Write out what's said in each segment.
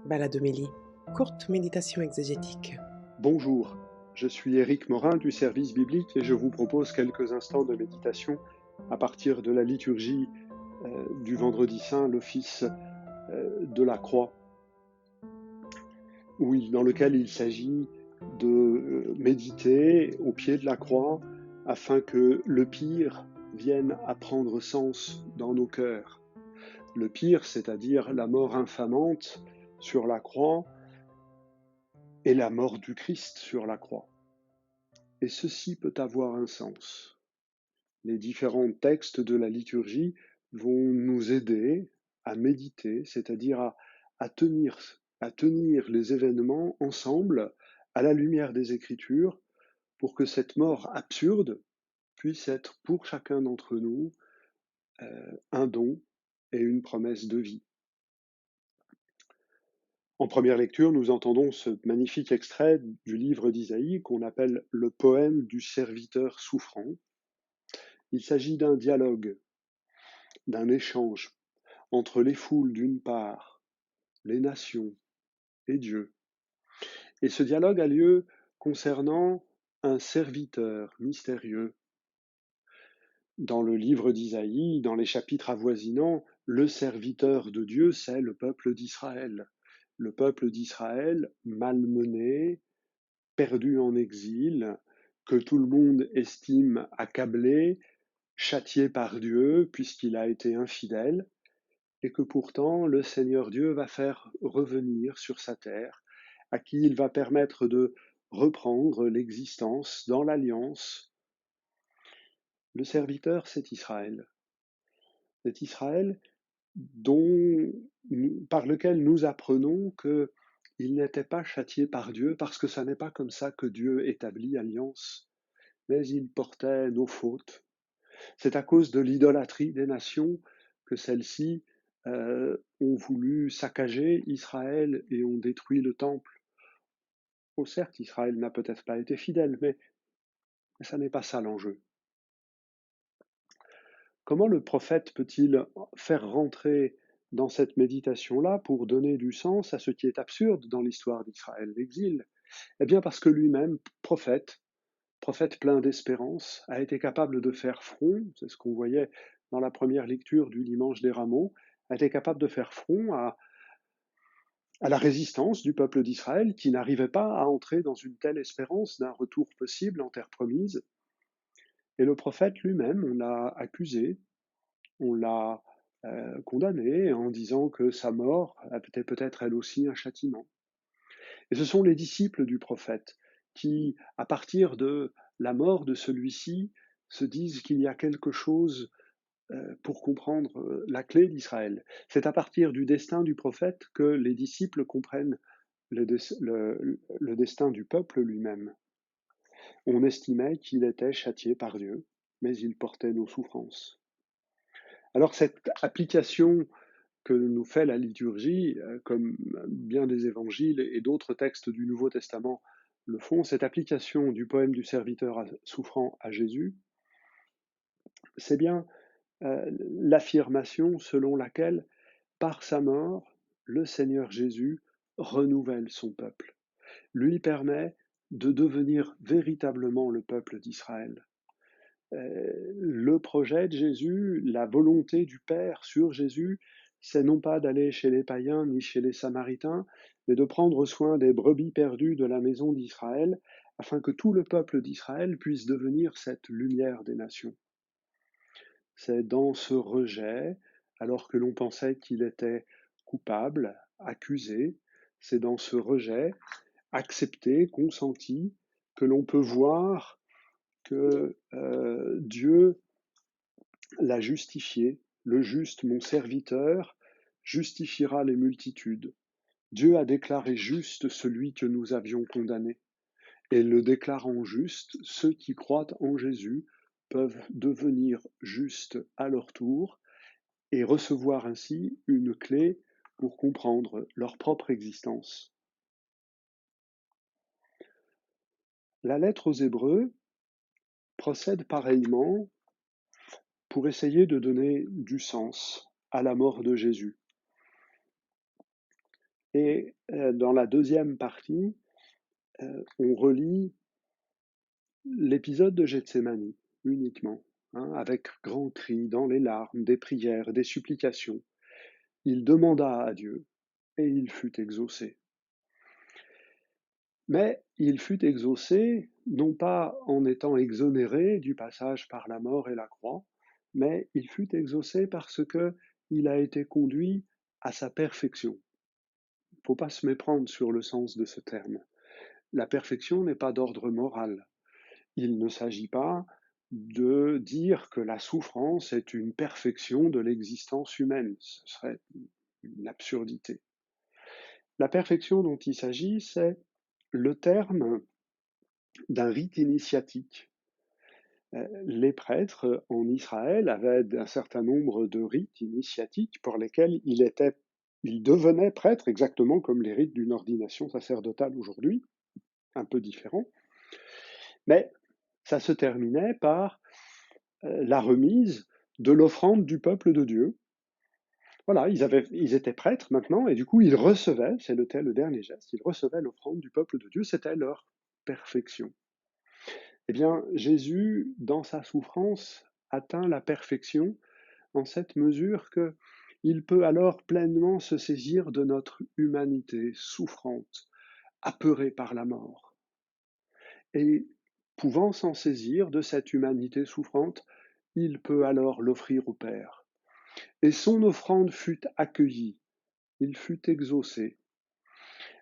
Baladomélie, courte méditation exégétique. Bonjour, je suis Éric Morin du service biblique et je vous propose quelques instants de méditation à partir de la liturgie du vendredi saint, l'office de la croix, dans lequel il s'agit de méditer au pied de la croix afin que le pire vienne à prendre sens dans nos cœurs. Le pire, c'est-à-dire la mort infamante sur la croix et la mort du Christ sur la croix. Et ceci peut avoir un sens. Les différents textes de la liturgie vont nous aider à méditer, c'est-à-dire à tenir les événements ensemble à la lumière des Écritures pour que cette mort absurde puisse être pour chacun d'entre nous un don et une promesse de vie. En première lecture, nous entendons ce magnifique extrait du livre d'Isaïe qu'on appelle le poème du serviteur souffrant. Il s'agit d'un dialogue, d'un échange entre les foules d'une part, les nations et Dieu. Et ce dialogue a lieu concernant un serviteur mystérieux. Dans le livre d'Isaïe, dans les chapitres avoisinants, le serviteur de Dieu, c'est le peuple d'Israël. Le peuple d'Israël, malmené, perdu en exil, que tout le monde estime accablé, châtié par Dieu puisqu'il a été infidèle, et que pourtant le Seigneur Dieu va faire revenir sur sa terre, à qui il va permettre de reprendre l'existence dans l'alliance. Le serviteur, c'est Israël. C'est Israël par lequel nous apprenons qu'il n'était pas châtié par Dieu, parce que ce n'est pas comme ça que Dieu établit alliance, mais il portait nos fautes. C'est à cause de l'idolâtrie des nations que celles-ci ont voulu saccager Israël et ont détruit le temple. Oh, certes, Israël n'a peut-être pas été fidèle, mais ça n'est pas ça l'enjeu. Comment le prophète peut-il faire rentrer dans cette méditation-là pour donner du sens à ce qui est absurde dans l'histoire d'Israël, l'exil? Eh bien parce que lui-même, prophète plein d'espérance, a été capable de faire front, c'est ce qu'on voyait dans la première lecture du Dimanche des Rameaux, a été capable de faire front à la résistance du peuple d'Israël qui n'arrivait pas à entrer dans une telle espérance d'un retour possible en terre promise. Et le prophète lui-même, on l'a accusé, on l'a condamné en disant que sa mort était peut-être elle aussi un châtiment. Et ce sont les disciples du prophète qui, à partir de la mort de celui-ci, se disent qu'il y a quelque chose pour comprendre la clé d'Israël. C'est à partir du destin du prophète que les disciples comprennent le destin du peuple lui-même. On estimait qu'il était châtié par Dieu, mais il portait nos souffrances. Alors cette application que nous fait la liturgie, comme bien des évangiles et d'autres textes du Nouveau Testament le font, cette application du poème du serviteur souffrant à Jésus, c'est bien l'affirmation selon laquelle, par sa mort, le Seigneur Jésus renouvelle son peuple, lui permet de devenir véritablement le peuple d'Israël. Le projet de Jésus, la volonté du Père sur Jésus, c'est non pas d'aller chez les païens ni chez les Samaritains, mais de prendre soin des brebis perdues de la maison d'Israël, afin que tout le peuple d'Israël puisse devenir cette lumière des nations. C'est dans ce rejet, alors que l'on pensait qu'il était coupable, accusé, c'est dans ce rejet, accepté, consenti, que l'on peut voir que Dieu l'a justifié, le juste, mon serviteur, justifiera les multitudes. Dieu a déclaré juste celui que nous avions condamné. Et le déclarant juste, ceux qui croient en Jésus peuvent devenir justes à leur tour et recevoir ainsi une clé pour comprendre leur propre existence. La lettre aux Hébreux procède pareillement pour essayer de donner du sens à la mort de Jésus. Et dans la deuxième partie, on relit l'épisode de Gethsémani uniquement, hein, avec grands cris, dans les larmes, des prières, des supplications. Il demanda à Dieu et il fut exaucé. Mais il fut exaucé, non pas en étant exonéré du passage par la mort et la croix, mais il fut exaucé parce que il a été conduit à sa perfection. Il ne faut pas se méprendre sur le sens de ce terme. La perfection n'est pas d'ordre moral. Il ne s'agit pas de dire que la souffrance est une perfection de l'existence humaine. Ce serait une absurdité. La perfection dont il s'agit, c'est le terme d'un rite initiatique. Les prêtres en Israël avaient un certain nombre de rites initiatiques pour lesquels ils devenaient prêtres, exactement comme les rites d'une ordination sacerdotale aujourd'hui, un peu différent. Mais ça se terminait par la remise de l'offrande du peuple de Dieu. Voilà, ils étaient prêtres maintenant, et du coup ils recevaient, c'était le dernier geste, ils recevaient l'offrande du peuple de Dieu, c'était leur perfection. Eh bien, Jésus, dans sa souffrance, atteint la perfection en cette mesure que il peut alors pleinement se saisir de notre humanité souffrante, apeurée par la mort. Et pouvant s'en saisir de cette humanité souffrante, il peut alors l'offrir au Père. Et son offrande fut accueillie, il fut exaucé.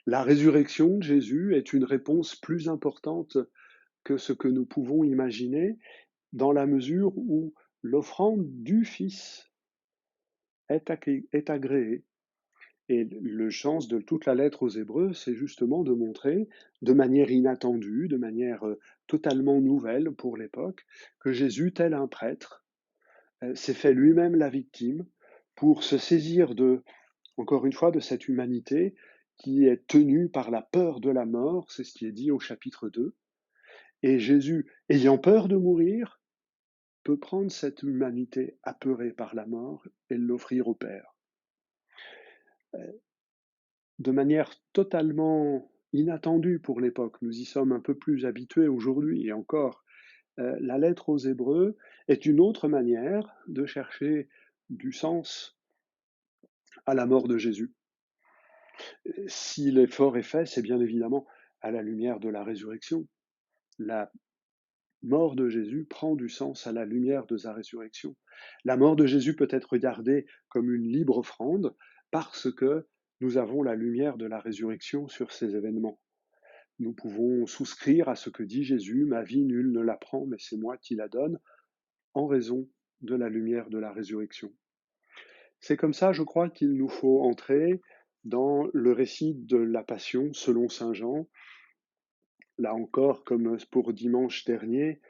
La résurrection de Jésus est une réponse plus importante que ce que nous pouvons imaginer, dans la mesure où l'offrande du Fils est agréée. Et le sens de toute la lettre aux Hébreux, c'est justement de montrer, de manière inattendue, de manière totalement nouvelle pour l'époque, que Jésus, tel un prêtre, s'est fait lui-même la victime pour se saisir encore une fois, de cette humanité qui est tenue par la peur de la mort, c'est ce qui est dit au chapitre 2. Et Jésus, ayant peur de mourir, peut prendre cette humanité apeurée par la mort et l'offrir au Père. De manière totalement inattendue pour l'époque, nous y sommes un peu plus habitués aujourd'hui, et encore, la lettre aux Hébreux est une autre manière de chercher du sens à la mort de Jésus. Si l'effort est fait, c'est bien évidemment à la lumière de la résurrection. La mort de Jésus prend du sens à la lumière de sa résurrection. La mort de Jésus peut être regardée comme une libre offrande parce que nous avons la lumière de la résurrection sur ces événements. Nous pouvons souscrire à ce que dit Jésus, ma vie nul ne la prend, mais c'est moi qui la donne, en raison de la lumière de la résurrection. C'est comme ça, je crois, qu'il nous faut entrer dans le récit de la Passion selon Saint Jean. Là encore, comme pour dimanche dernier,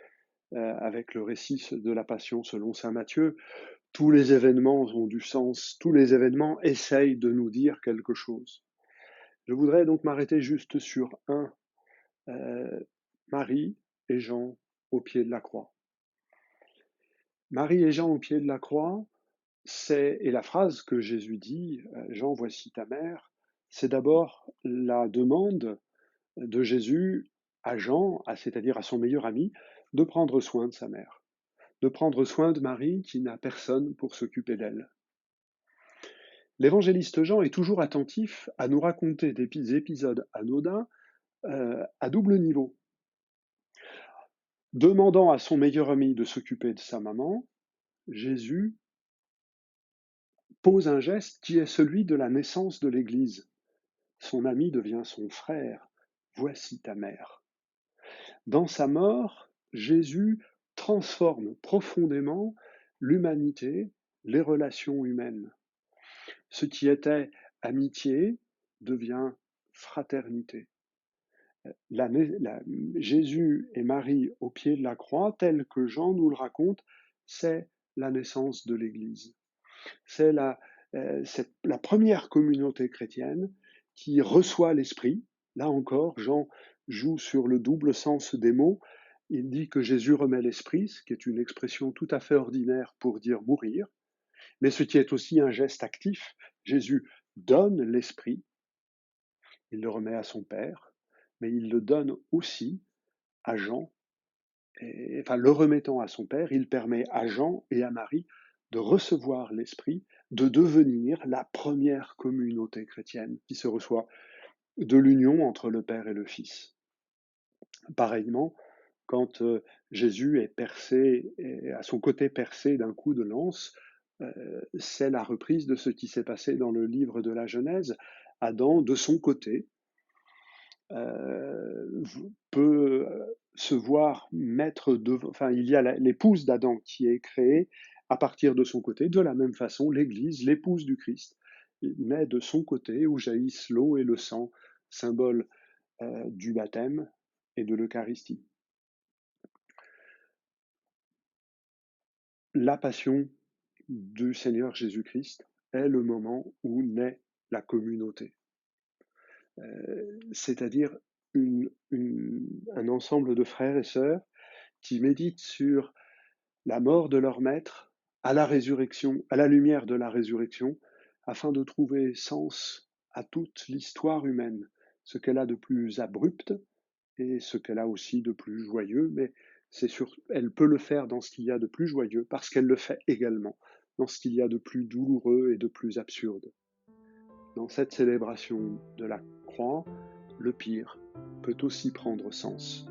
avec le récit de la Passion selon Saint Matthieu, tous les événements ont du sens, tous les événements essayent de nous dire quelque chose. Je voudrais donc m'arrêter juste sur un, Marie et Jean au pied de la croix. Marie et Jean au pied de la croix, et la phrase que Jésus dit, Jean, voici ta mère, c'est d'abord la demande de Jésus à Jean, c'est-à-dire à son meilleur ami, de prendre soin de sa mère, de prendre soin de Marie qui n'a personne pour s'occuper d'elle. L'évangéliste Jean est toujours attentif à nous raconter des épisodes anodins à double niveau. Demandant à son meilleur ami de s'occuper de sa maman, Jésus pose un geste qui est celui de la naissance de l'Église. Son ami devient son frère. Voici ta mère. Dans sa mort, Jésus transforme profondément l'humanité, les relations humaines. Ce qui était amitié devient fraternité. Jésus et Marie au pied de la croix, tel que Jean nous le raconte, c'est la naissance de l'Église. C'est la première communauté chrétienne qui reçoit l'Esprit. Là encore, Jean joue sur le double sens des mots. Il dit que Jésus remet l'Esprit, ce qui est une expression tout à fait ordinaire pour dire mourir, mais ce qui est aussi un geste actif. Jésus donne l'Esprit, il le remet à son Père, mais il le donne aussi à Jean, et, enfin le remettant à son Père, il permet à Jean et à Marie de recevoir l'Esprit, de devenir la première communauté chrétienne qui se reçoit de l'union entre le Père et le Fils. Pareillement, quand Jésus est percé, et à son côté percé d'un coup de lance, c'est la reprise de ce qui s'est passé dans le livre de la Genèse. Adam, de son côté, peut se voir mettre devant, enfin, il y a l'épouse d'Adam qui est créée à partir de son côté. De la même façon, l'Église, l'épouse du Christ, naît de son côté où jaillissent l'eau et le sang, symbole du baptême et de l'Eucharistie. La passion du Seigneur Jésus-Christ est le moment où naît la communauté, c'est-à-dire un ensemble de frères et sœurs qui méditent sur la mort de leur maître à la résurrection, à la lumière de la résurrection, afin de trouver sens à toute l'histoire humaine, ce qu'elle a de plus abrupt et ce qu'elle a aussi de plus joyeux, mais elle peut le faire dans ce qu'il y a de plus joyeux, parce qu'elle le fait également dans ce qu'il y a de plus douloureux et de plus absurde. Dans cette célébration de la croix, le pire peut aussi prendre sens.